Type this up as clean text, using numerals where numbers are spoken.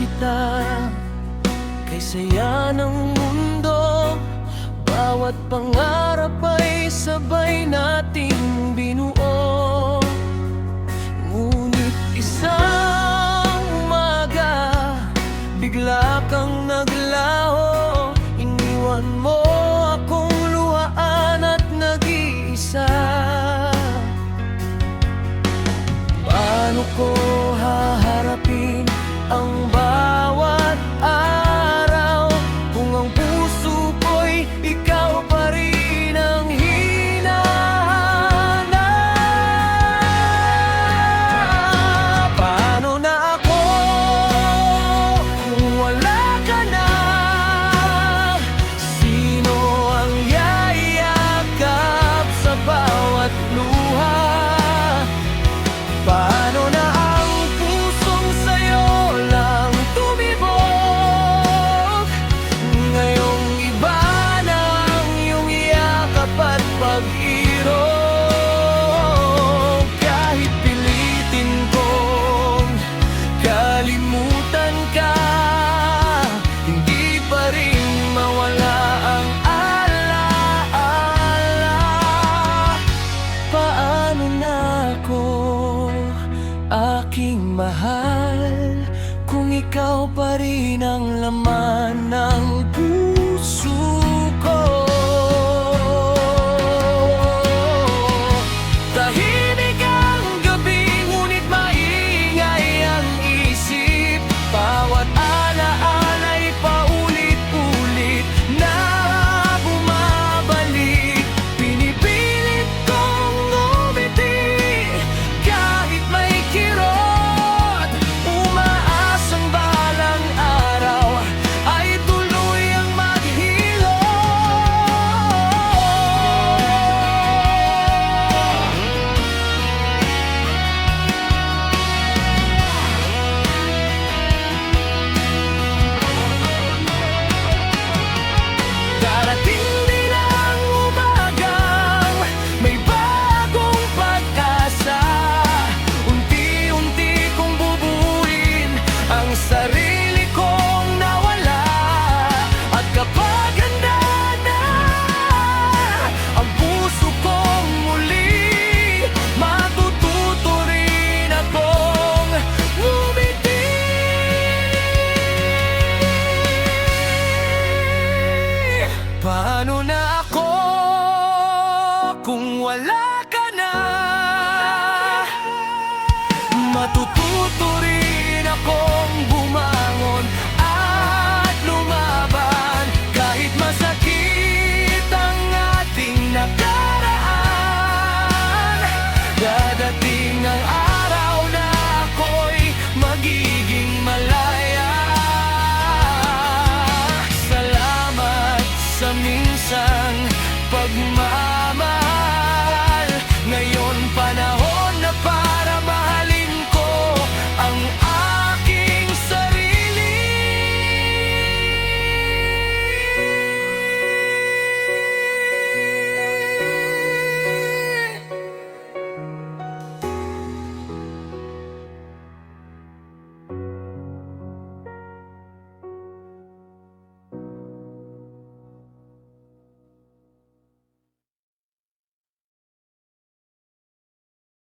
kita kay saya ng mundo. Bawat pangarap ay sabay nating binuo. Ngunit isang umaga, bigla kang naglaho. Iniwan mo akong luhaan at nag-iisa. Paano ko haharapin ang bawat araw kung ang puso ko'y ikaw pa rin ang hinahanap? Paano na ako kung wala ka na? Sino ang yayakap sa bawat luha? Paano na ang pusong sa'yo lang tumibok? Ngayong iba na ang iyong yakap at pag-irog. Kahit pilitin kong kalimutan ka, hindi pa rin mawala ang alaala. Paano na ako, aking mahal, kung ikaw pa rin ang laman ng puso?